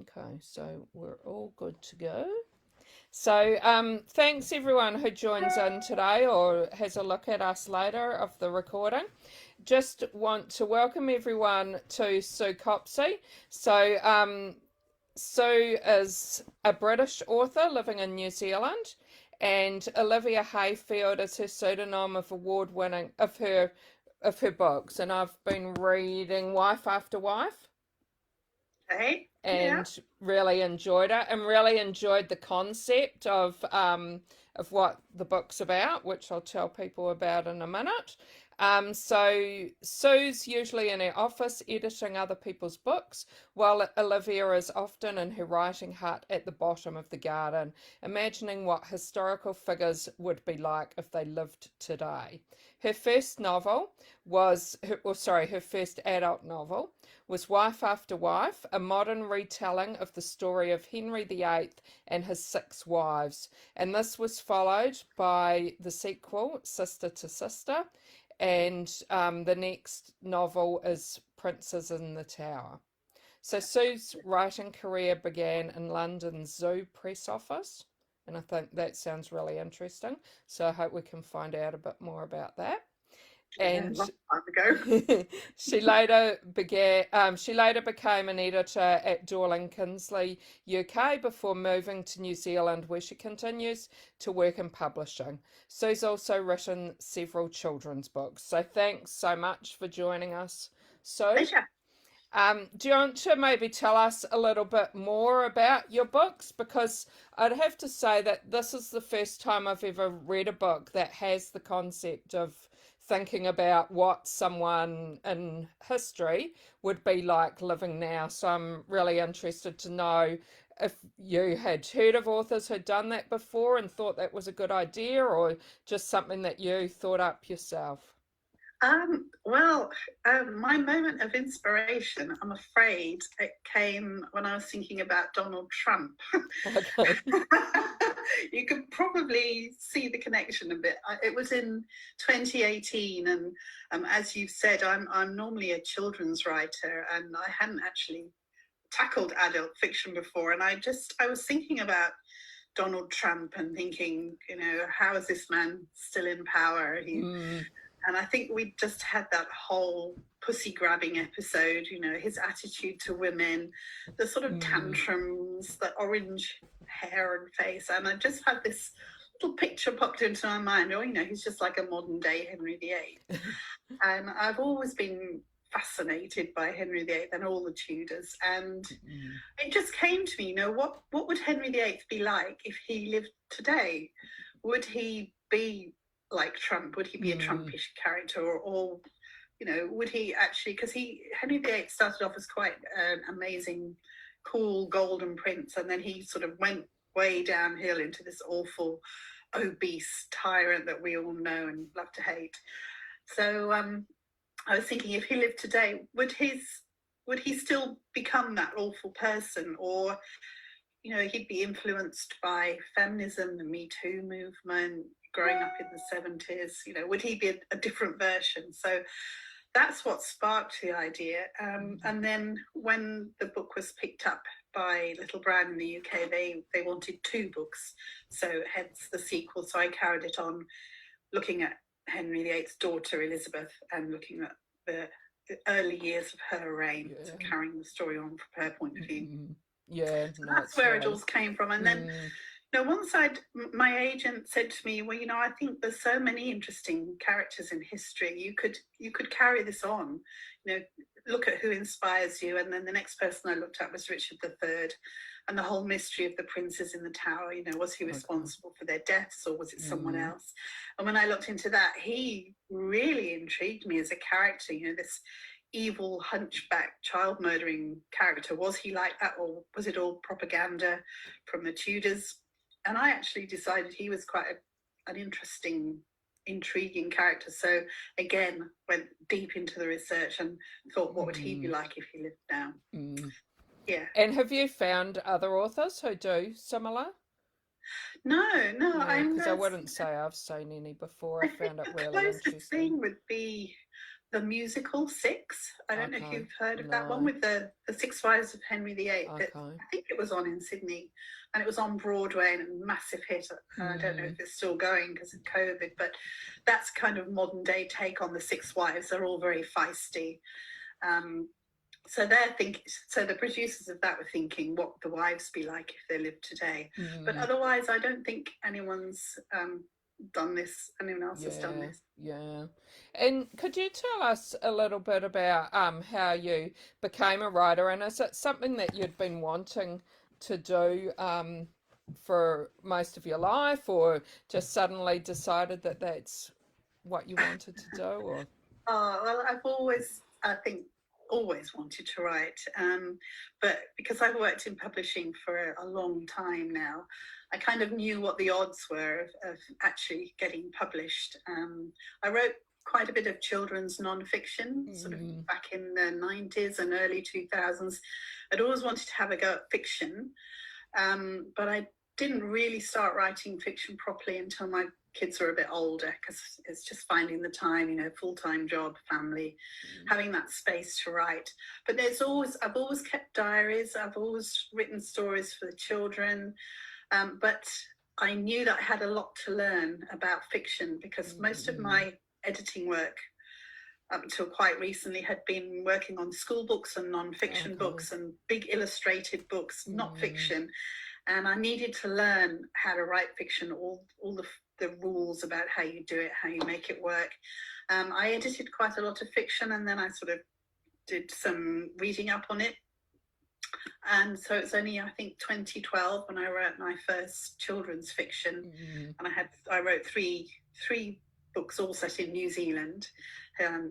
Okay, so we're all good to go. So, thanks everyone who joins in today or has a look at us later of the recording. Just want to welcome everyone to Sue Copsey. So, Sue is a British author living in New Zealand, and Olivia Hayfield is her pseudonym of award-winning of her books. And I've been reading Wife After Wife Hey, yeah. and really enjoyed it, and really enjoyed the concept of what the book's about, which I'll tell people about in a minute. So Sue's usually in her office editing other people's books, while Olivia is often in her writing hut at the bottom of the garden, imagining what historical figures would be like if they lived today. Her first novel her first adult novel was Wife After Wife, a modern retelling of the story of Henry VIII and his six wives. And this was followed by the sequel, Sister to Sister, and the next novel is Princes in the Tower. So Sue's writing career began in London's Zoo press office, and I think that sounds really interesting. So I hope we can find out a bit more about that. Yeah, And long time ago. she later became an editor at Dorling Kinsley, UK, before moving to New Zealand, where she continues to work in publishing. Sue's also written several children's books. So thanks so much for joining us, Sue. Pleasure. Do you want to maybe tell us a little bit more about your books? Because I'd have to say that this is the first time I've ever read a book that has the concept of thinking about what someone in history would be like living now. So I'm really interested to know if you had heard of authors who'd done that before and thought that was a good idea, or just something that you thought up yourself. Well, my moment of inspiration, I'm afraid, it came when I was thinking about Donald Trump. Okay. You could probably see the connection a bit. It was in 2018, and as you've said, I'm normally a children's writer, and I hadn't actually tackled adult fiction before, and I was thinking about Donald Trump and thinking, how is this man still in power? Mm, And I think we just had that whole pussy grabbing episode, his attitude to women, the sort of mm, tantrums, the orange hair and face. And I just had this little picture popped into my mind. Oh, he's just like a modern day Henry VIII. And I've always been fascinated by Henry VIII and all the Tudors. And mm, it just came to me, what would Henry VIII be like if he lived today? Would he be like Trump? Would he be a mm, Trumpish character, or would he actually? Because Henry VIII started off as quite an amazing, cool golden prince, and then he sort of went way downhill into this awful, obese tyrant that we all know and love to hate. So I was thinking, if he lived today, would he still become that awful person, or he'd be influenced by feminism, the Me Too movement, growing up in the 70s, would he be a different version? So that's what sparked the idea. And then when the book was picked up by Little Brown in the UK, they wanted two books, so hence the sequel. So I carried it on, looking at Henry VIII's daughter Elizabeth and looking at the early years of her reign, so yeah. carrying the story on from her point of view. Mm, yeah, So no, that's it's where it really. all came from. And then, Mm, once my agent said to me, well, I think there's so many interesting characters in history. You could carry this on, look at who inspires you. And then the next person I looked at was Richard III, and the whole mystery of the princes in the tower. Was he okay. responsible for their deaths, or was it someone Mm, else? And when I looked into that, he really intrigued me as a character. This evil hunchback child murdering character. Was he like that, or was it all propaganda from the Tudors? And I actually decided he was quite an interesting, intriguing character. So again, went deep into the research and thought, what would he be mm, like if he lived now? mm. Yeah. And have you found other authors who do similar? No, no, Yeah, I'm because I the wouldn't say I've seen any before. I I think found it the really closest interesting. thing would be the musical Six. I don't know if Okay. you've heard of that one, No. with the Six Wives of Henry VIII. Okay. I think it was on in Sydney, and it was on Broadway, and a massive hit. I don't know if it's still going because of COVID, but that's kind of modern day take on the Six Wives. They're all very feisty. So the producers of that were thinking, what would the wives be like if they lived today? But otherwise, I don't think anyone's done this. Anyone else has done Yeah, this. yeah. And could you tell us a little bit about how you became a writer, and is it something that you'd been wanting to do for most of your life, or just suddenly decided that that's what you wanted to do, or Oh, well, I've always, I think, always wanted to write. But because I've worked in publishing for a long time now, I kind of knew what the odds were of actually getting published. I wrote quite a bit of children's nonfiction, sort of back in the 90s and early 2000s. I'd always wanted to have a go at fiction, but I didn't really start writing fiction properly until my kids were a bit older, because it's just finding the time, full-time job, family, having that space to write. But I've always kept diaries. I've always written stories for the children. But I knew that I had a lot to learn about fiction, because most of my editing work up until quite recently had been working on school books and non-fiction books and big illustrated books, not fiction. And I needed to learn how to write fiction, all the rules about how you do it, how you make it work. I edited quite a lot of fiction, and then I sort of did some reading up on it. And so it's only, I think, 2012 when I wrote my first children's fiction. And I wrote three books all set in New Zealand,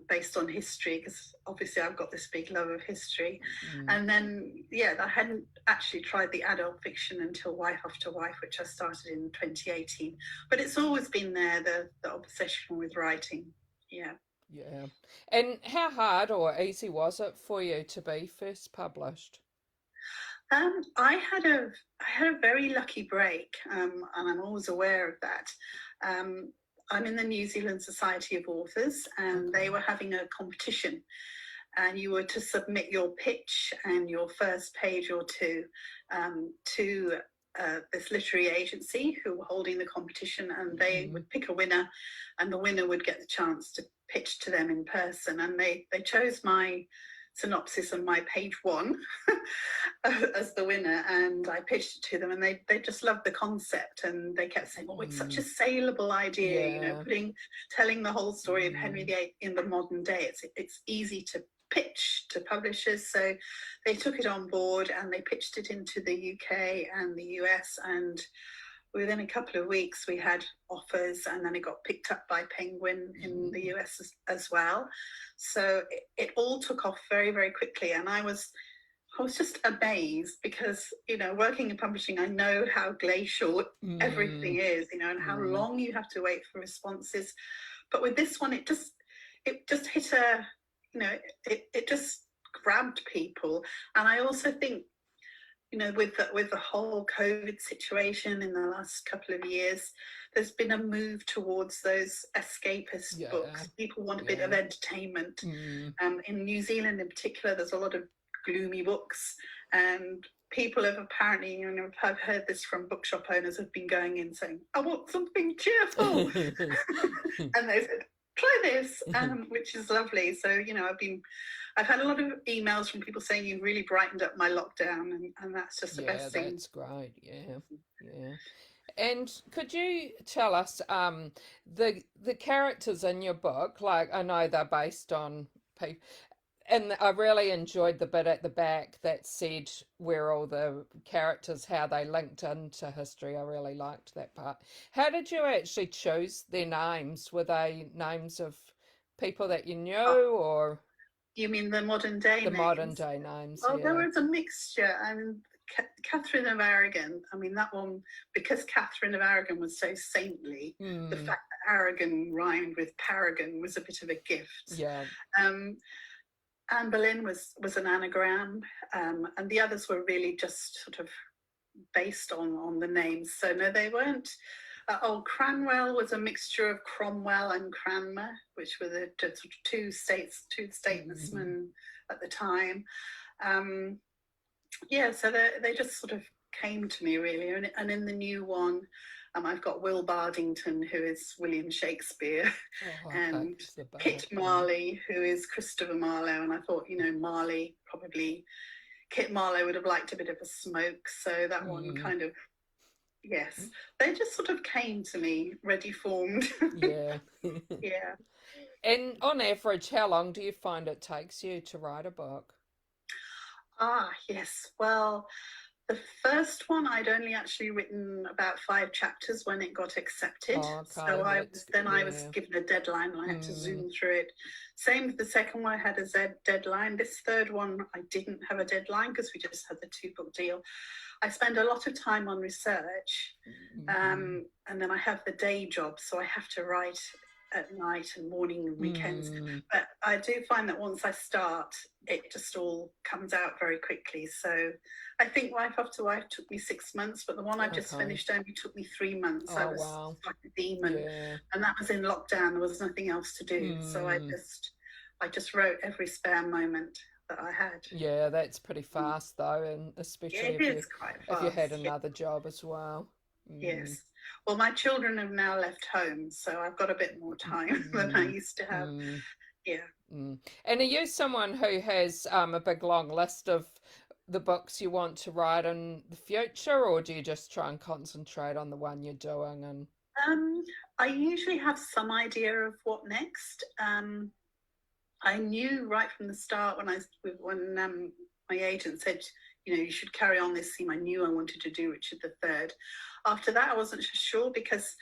based on history, because obviously I've got this big love of history. And then, I hadn't actually tried the adult fiction until Wife After Wife, which I started in 2018. But it's always been there, the obsession with writing. Yeah. yeah. And how hard or easy was it for you to be first published? I had a very lucky break, and I'm always aware of that. I'm in the New Zealand Society of Authors, and they were having a competition, and you were to submit your pitch and your first page or two to this literary agency who were holding the competition, and they would pick a winner, and the winner would get the chance to pitch to them in person. And they chose my synopsis and my page one as the winner, and I pitched it to them, and they just loved the concept, and they kept saying, oh, it's such a saleable idea, telling the whole story of Henry VIII in the modern day. It's easy to pitch to publishers. So they took it on board, and they pitched it into the UK and the US, and within a couple of weeks we had offers, and then it got picked up by Penguin in the US as well. So it all took off very, very quickly, and I was just amazed, because working in publishing, I know how glacial everything is, and how long you have to wait for responses. But with this one, it just hit it just grabbed people. And I also think, with the whole COVID situation in the last couple of years, there's been a move towards those escapist books. People want a bit of entertainment. In New Zealand in particular, there's a lot of gloomy books, and people have apparently, I've heard this from bookshop owners, have been going in saying, I want something cheerful. And they said, try this, which is lovely. So, I've had a lot of emails from people saying you really brightened up my lockdown, and that's just the best thing. That's great. Yeah. And could you tell us the characters in your book? Like, I know they're based on people, and I really enjoyed the bit at the back that said where all the characters, how they linked into history. I really liked that part. How did you actually choose their names? Were they names of people that you knew, or you mean the modern day the names? Modern day names? Oh, there was a mixture. I mean, Catherine of Aragon, I mean, that one, because Catherine of Aragon was so saintly, the fact that Aragon rhymed with Paragon was a bit of a gift. Yeah. Anne Boleyn was an anagram, and the others were really just sort of based on the names. So no, they weren't. Cranwell was a mixture of Cromwell and Cranmer, which were the sort of two statesmen at the time. So they just sort of came to me really. And in the new one, I've got Will Bardington, who is William Shakespeare, and Kit Marley, who is Christopher Marlowe. And I thought, Marley, probably Kit Marlowe would have liked a bit of a smoke. So that one kind of, yes, they just sort of came to me ready formed. Yeah. Yeah. And on average, how long do you find it takes you to write a book? Yes. Well, the first one I'd only actually written about 5 chapters when it got accepted. Okay, so I was given a deadline and I had to zoom through it. Same with the second one, I had a deadline. This third one, I didn't have a deadline because we just had the 2-book deal. I spend a lot of time on research, and then I have the day job, so I have to write at night and morning and weekends. But I do find that once I start, it just all comes out very quickly. So I think Wife After Wife took me 6 months, but the one I just finished only took me 3 months. I was like a demon, and that was in lockdown. There was nothing else to do, so I just wrote every spare moment that I had. Yeah, that's pretty fast though, and especially if you had another job as well. Yes. Well, my children have now left home, so I've got a bit more time than I used to have. Yeah. And are you someone who has a big long list of the books you want to write in the future, or do you just try and concentrate on the one you're doing? And I usually have some idea of what next. I knew right from the start when my agent said, you should carry on this theme. I knew I wanted to do Richard III. After that, I wasn't sure because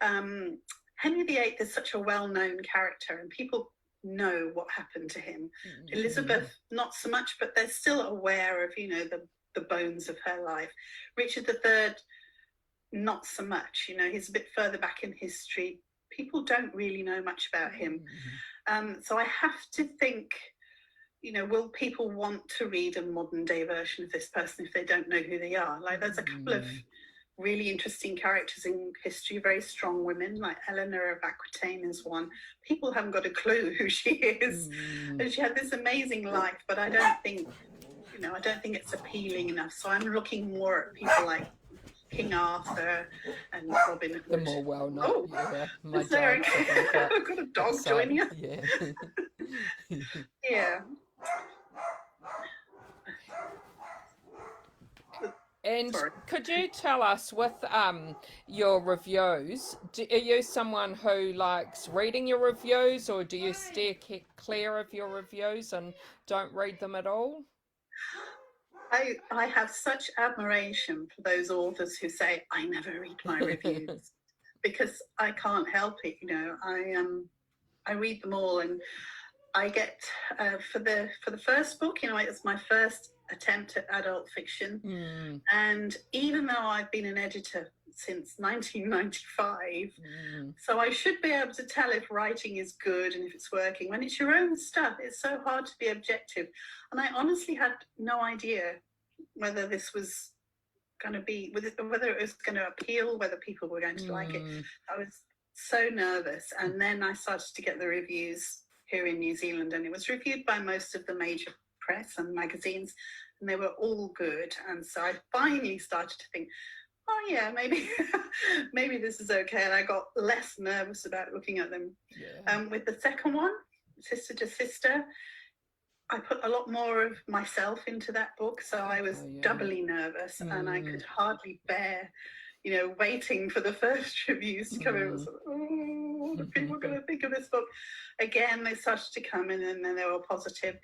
Henry VIII is such a well-known character and people know what happened to him. Elizabeth, not so much, but they're still aware of, the bones of her life. Richard III, not so much. He's a bit further back in history. People don't really know much about him. So I have to think, will people want to read a modern day version of this person if they don't know who they are? Like there's a couple of really interesting characters in history, very strong women, like Eleanor of Aquitaine is one. People haven't got a clue who she is. And she had this amazing life, but I don't think it's appealing enough. So I'm looking more at people like King Arthur and Robin Hood. The more well-known. My dog. I've got a dog joining you. Yeah. Yeah. And could you tell us with your reviews, are you someone who likes reading your reviews, or do you steer clear of your reviews and don't read them at all? I have such admiration for those authors who say, I never read my reviews, because I can't help it. I read them all, and I get for the first book, it was my first attempt at adult fiction, and even though I've been an editor since 1995, so I should be able to tell if writing is good and if it's working. When it's your own stuff, it's so hard to be objective, and I honestly had no idea whether this was going to be, whether it was going to appeal, whether people were going to like it. I was so nervous, and then I started to get the reviews here in New Zealand, and it was reviewed by most of the major press and magazines, and they were all good. And so I finally started to think, oh yeah, maybe this is okay, and I got less nervous about looking at them. With the second one, Sister to Sister, I put a lot more of myself into that book, so I was doubly nervous, and I could hardly bear waiting for the first reviews to come in. Was what are people going to think of this book? Again, they started to come in, and then they were positive.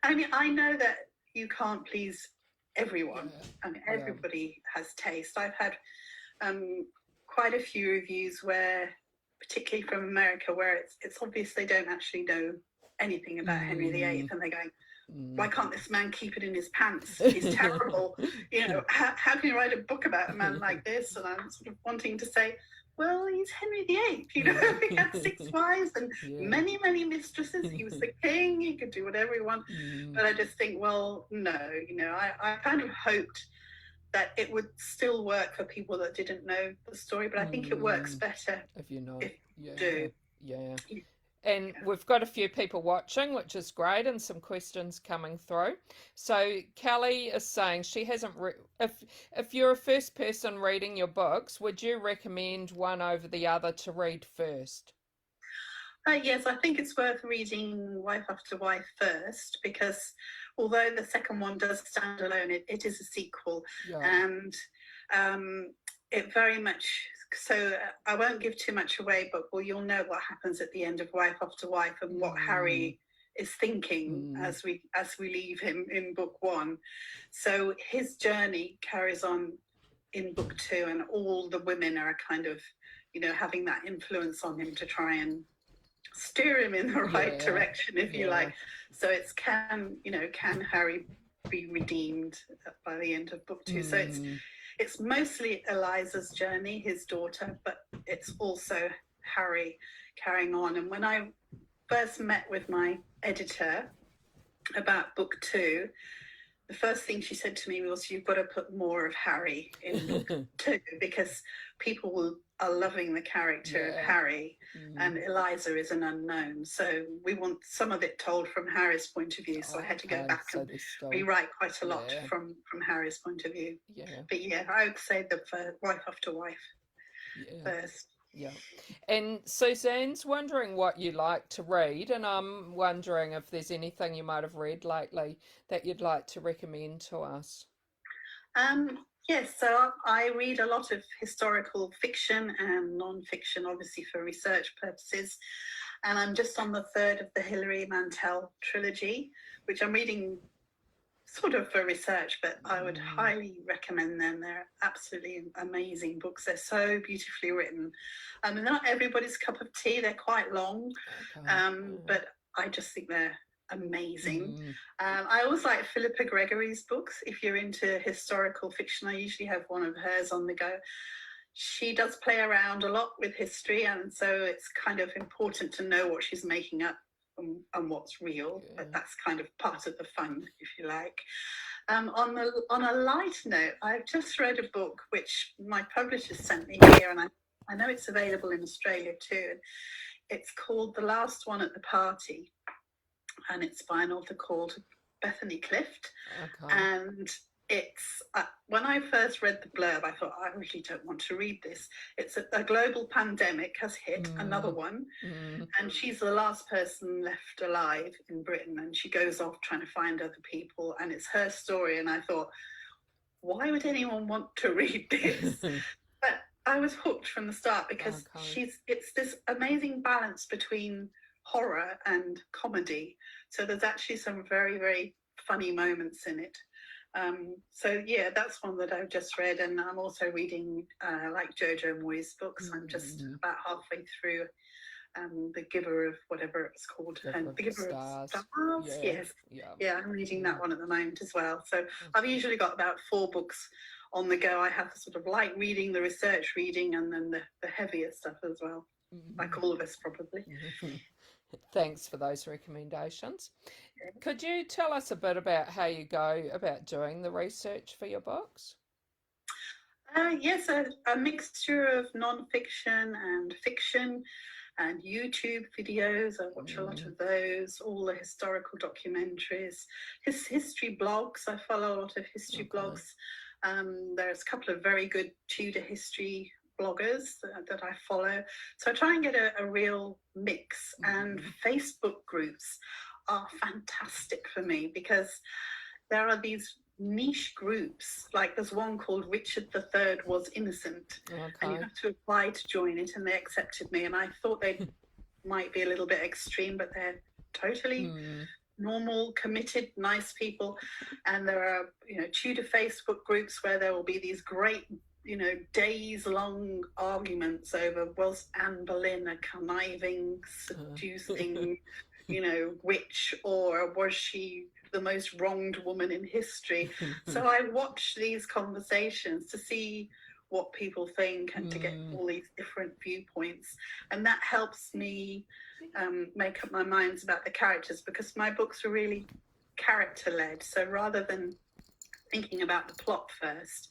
I mean, I know that you can't please everyone. I mean, everybody has taste. I've had quite a few reviews where, particularly from America, where it's obvious they don't actually know anything about Henry VIII, and they're going, why can't this man keep it in his pants? He's terrible. How can you write a book about a man like this? And I'm sort of wanting to say, well, he's Henry VIII. He had 6 wives and many, many mistresses. He was the king. He could do whatever he wanted. But I just think, well, no. I kind of hoped that it would still work for people that didn't know the story, but I think it works better if you know. if Yeah, you do. yeah. And we've got a few people watching, which is great, and some questions coming through. So Kelly is saying she hasn't if you're a first person reading your books, would you recommend one over the other to read first? Yes, I think it's worth reading Wife After Wife first, because although the second one does stand alone, it is a sequel. Yeah. And it very much, so I won't give too much away, but you'll know what happens at the end of Wife After Wife and what Harry is thinking as we leave him in book one. So his journey carries on in book two, and all the women are kind of, having that influence on him to try and steer him in the right direction, if you like. So it's can Harry be redeemed by the end of book two? So it's mostly Eliza's journey, his daughter, but it's also Harry carrying on. And when I first met with my editor about book two, the first thing she said to me was, you've got to put more of Harry in book two, because people are loving the character of Harry, and Eliza is an unknown. So we want some of it told from Harry's point of view. So I had to go back and rewrite quite a lot from Harry's point of view. But I would say the Wife After Wife first. Yeah. And Suzanne's wondering what you like to read, and I'm wondering if there's anything you might have read lately that you'd like to recommend to us. Yes, so I read a lot of historical fiction and non-fiction, obviously for research purposes. And I'm just on the third of the Hilary Mantel trilogy, which I'm reading sort of for research, but I would highly recommend them. They're absolutely amazing books. They're so beautifully written. They're not everybody's cup of tea. They're quite long, but I just think they're amazing. I always like Philippa Gregory's books. If you're into historical fiction, I usually have one of hers on the go. She does play around a lot with history, and so it's kind of important to know what she's making up and what's real, but that's kind of part of the fun, if you like. On a light note, I've just read a book which my publisher sent me here, and I know it's available in Australia too. It's called The Last One at the Party, and it's by an author called Bethany Clift. And it's when I first read the blurb, I thought, I really don't want to read this. It's a global pandemic has hit, another one, and she's the last person left alive in Britain, and she goes off trying to find other people, and it's her story. And I thought, why would anyone want to read this? But I was hooked from the start, because it's this amazing balance between horror and comedy. So there's actually some very, very funny moments in it. So that's one that I've just read, and I'm also reading like Jojo Moyes' books. I'm just about halfway through The Giver of whatever it's called, The Giver of Stars. Yes, I'm reading that one at the moment as well. So I've usually got about 4 books on the go. I have the sort of light reading, the research reading, and then the heavier stuff as well, like all of us probably. Thanks for those recommendations. Could you tell us a bit about how you go about doing the research for your books? Yes, a mixture of non-fiction and fiction and YouTube videos. I watch a lot of those, all the historical documentaries, history blogs. I follow a lot of history blogs. There's a couple of very good Tudor history bloggers that I follow. So I try and get a real mix, and Facebook groups are fantastic for me, because there are these niche groups, like there's one called Richard III Was Innocent, and you have to apply to join it, and they accepted me, and I thought they might be a little bit extreme, but they're totally normal, committed, nice people. And there are Tudor Facebook groups where there will be these great days-long arguments over, was Anne Boleyn a conniving, seducing, witch, or was she the most wronged woman in history? So I watch these conversations to see what people think and to get all these different viewpoints. And that helps me make up my minds about the characters, because my books are really character-led. So rather than thinking about the plot first,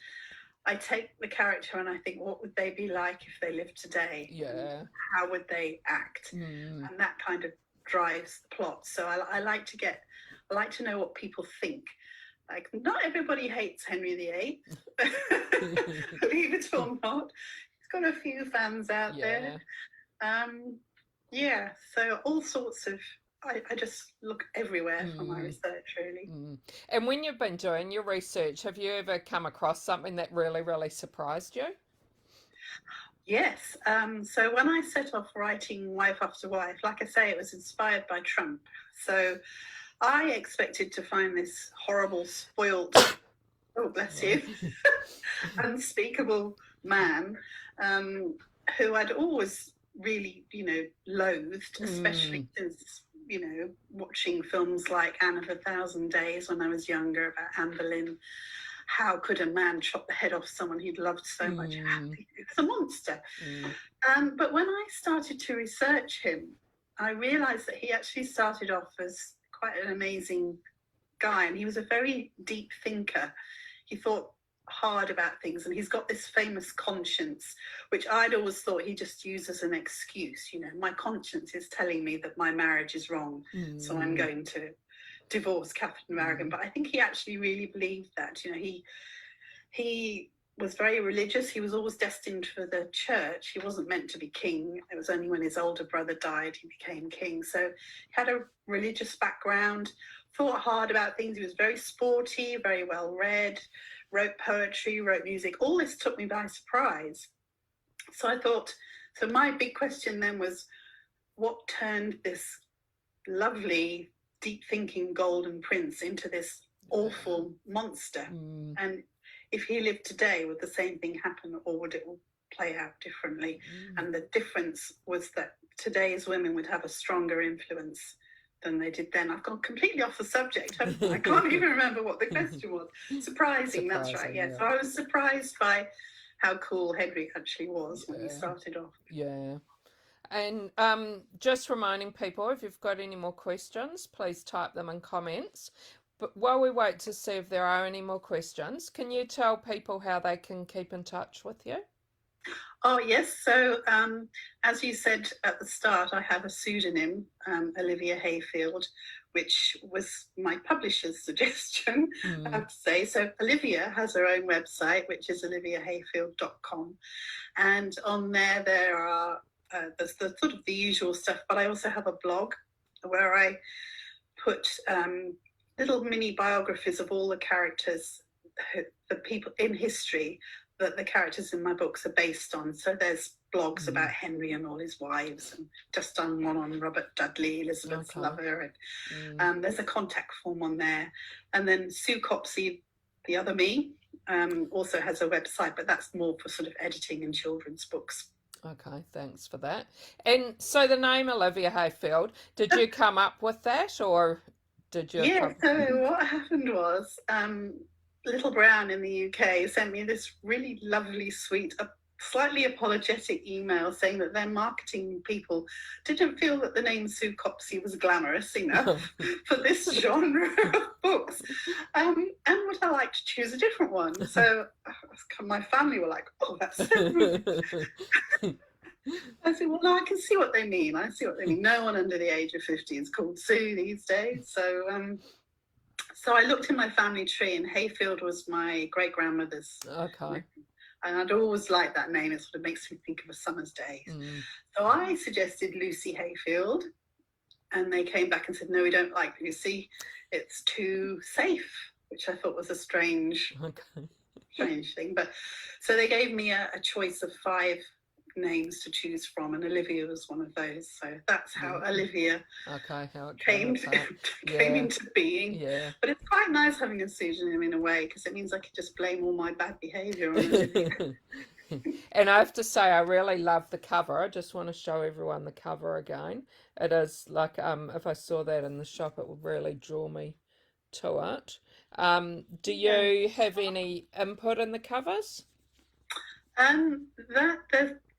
I take the character and I think, what would they be like if they lived today? Yeah. And how would they act? Mm. And that kind of drives the plot. So I like to know what people think. Like, not everybody hates Henry VIII, believe it or not. He's got a few fans out there. Yeah, so all sorts of, I just look everywhere for my research, really. And when you've been doing your research, have you ever come across something that really, really surprised you? Yes. So when I set off writing Wife After Wife, like I say, it was inspired by Trump. So I expected to find this horrible, spoilt, oh, bless you, unspeakable man who I'd always really, loathed, especially since, watching films like Anne of a Thousand Days when I was younger about Anne Boleyn. How could a man chop the head off someone he'd loved so much? He was a monster. But when I started to research him, I realized that he actually started off as quite an amazing guy, and he was a very deep thinker. He thought hard about things, and he's got this famous conscience, which I'd always thought he just used as an excuse. My conscience is telling me that my marriage is wrong, so I'm going to divorce Catherine of Aragon. But I think he actually really believed that. He was very religious. He was always destined for the church. He wasn't meant to be king. It was only when his older brother died he became king. So he had a religious background, thought hard about things. He was very sporty, very well read, wrote poetry, wrote music. All this took me by surprise. So I thought, so my big question then was, what turned this lovely, deep thinking golden prince into this awful monster? And if he lived today, would the same thing happen, or would it play out differently? And the difference was that today's women would have a stronger influence than they did then. I've gone completely off the subject, haven't I? I can't even remember what the question was. Surprising, that's right. Yeah. So I was surprised by how cool Henry actually was when he started off. Yeah. And just reminding people, if you've got any more questions, please type them in comments. But while we wait to see if there are any more questions, can you tell people how they can keep in touch with you? Oh, yes. So as you said at the start, I have a pseudonym, Olivia Hayfield, which was my publisher's suggestion, I have to say. So Olivia has her own website, which is oliviahayfield.com. And on there are there's the sort of the usual stuff, but I also have a blog where I put little mini biographies of all the characters, the people in history that the characters in my books are based on. So there's blogs about Henry and all his wives, and just done one on Robert Dudley, Elizabeth's lover. And there's a contact form on there. And then Sue Copsey, the other me, also has a website, but that's more for sort of editing and children's books. Okay, thanks for that. And so the name Olivia Hayfield, did you come up with that, or did you? Yeah, so what happened was Little Brown in the UK sent me this really lovely, sweet, slightly apologetic email saying that their marketing people didn't feel that the name Sue Copsey was glamorous enough for this genre of books, and would I like to choose a different one? So my family were like, oh, that's so rude. I said, well, no, I can see what they mean. No one under the age of 50 is called Sue these days. So I looked in my family tree, and Hayfield was my great-grandmother's name. And I'd always liked that name. It sort of makes me think of a summer's day. So I suggested Lucy Hayfield, and they came back and said, no, we don't like Lucy. It's too safe, which I thought was a strange thing. But so they gave me a choice of 5 names to choose from, and Olivia was one of those. So that's how Olivia came into being. But it's quite nice having a pseudonym in a way, because it means I can just blame all my bad behaviour on Olivia. And I have to say, I really love the cover. I just want to show everyone the cover again. It is like, if I saw that in the shop, it would really draw me to it. Do you have any input in the covers?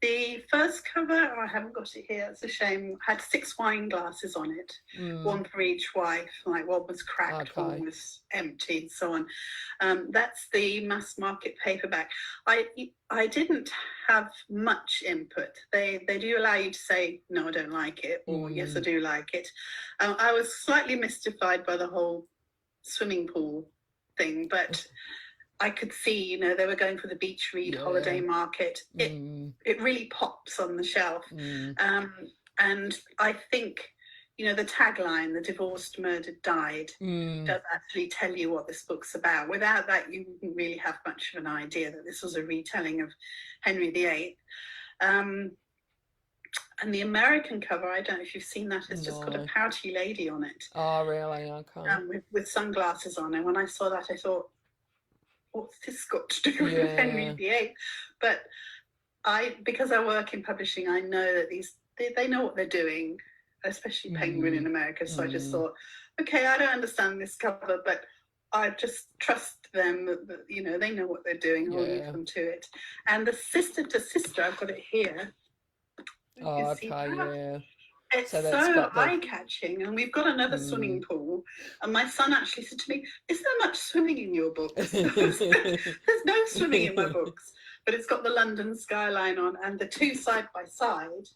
The first cover, I haven't got it here, it's a shame, had 6 wine glasses on it, one for each wife, like one was cracked, one was empty, and so on. That's the mass market paperback. I didn't have much input. They do allow you to say, no, I don't like it, or yes, I do like it. I was slightly mystified by the whole swimming pool thing, but I could see, you know, they were going for the beach read holiday market. It really pops on the shelf. And I think, you know, the tagline, "The divorced, murdered, died," does actually tell you what this book's about. Without that, you wouldn't really have much of an idea that this was a retelling of Henry VIII. And the American cover, I don't know if you've seen that, it's just got a pouty lady on it. Oh, really? Okay. With sunglasses on. And when I saw that, I thought, what's this got to do with Henry VIII? But because I work in publishing, I know that they know what they're doing, especially Penguin in America. So I just thought, okay, I don't understand this cover, but I just trust them that, you know, they know what they're doing. I'll leave them to it. And the sister to sister, I've got it here. Oh, okay, yeah. It's so eye-catching, and we've got another swimming pool. And my son actually said to me, "Is there much swimming in your books?" There's no swimming in my books, but it's got the London skyline on, and the two side by side,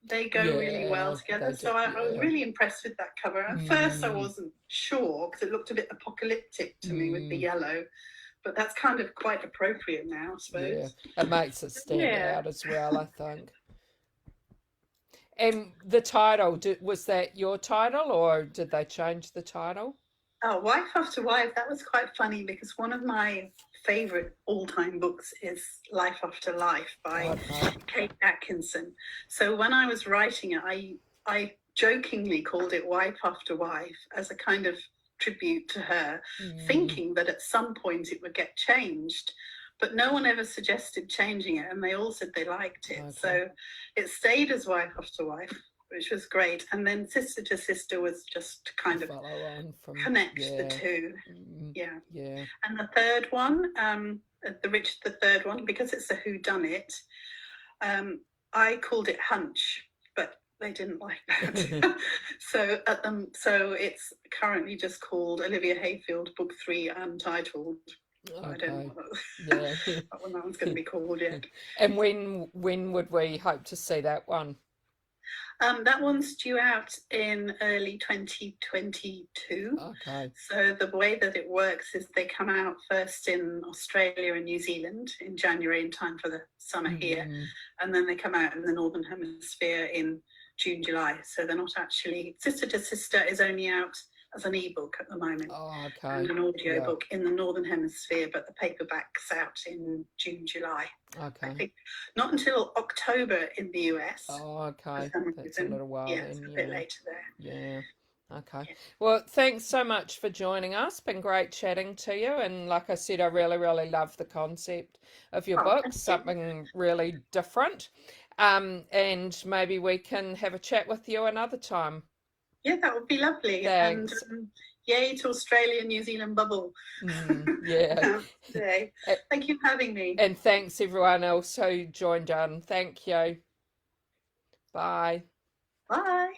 they go really well together. So I was really impressed with that cover. At first, I wasn't sure because it looked a bit apocalyptic to me with the yellow. But that's kind of quite appropriate now, I suppose. Yeah, it makes it stand out as well, I think. And the title, was that your title, or did they change the title? Oh, Wife After Wife, that was quite funny because one of my favourite all-time books is Life After Life by Kate Atkinson. So when I was writing it, I jokingly called it Wife After Wife as a kind of tribute to her, thinking that at some point it would get changed. But no one ever suggested changing it, and they all said they liked it. So it stayed as Wife After Wife, which was great. And then Sister to Sister was just to kind of connect the two. Yeah. And the third one, the Richard III one, because it's a whodunit, I called it Hunch, but they didn't like that. So it's currently just called Olivia Hayfield, Book 3, Untitled. I don't know what that one's going to be called yet. And when would we hope to see that one? That one's due out in early 2022. Okay. So the way that it works is they come out first in Australia and New Zealand in January in time for the summer here, and then they come out in the Northern Hemisphere in June, July. So they're not actually... Sister to Sister is only out as an ebook at the moment, and an audio book in the Northern Hemisphere, but the paperback's out in June, July. I think not until October in the US. That's a little while. Yeah, it's a bit later there. Yeah. Okay. Well, thanks so much for joining us. Been great chatting to you. And like I said, I really, really love the concept of your book, something really different. And maybe we can have a chat with you another time. Yeah, that would be lovely. Thanks. And yay to Australia, New Zealand bubble. Today. Thank you for having me. And thanks everyone else who joined in. Thank you. Bye. Bye.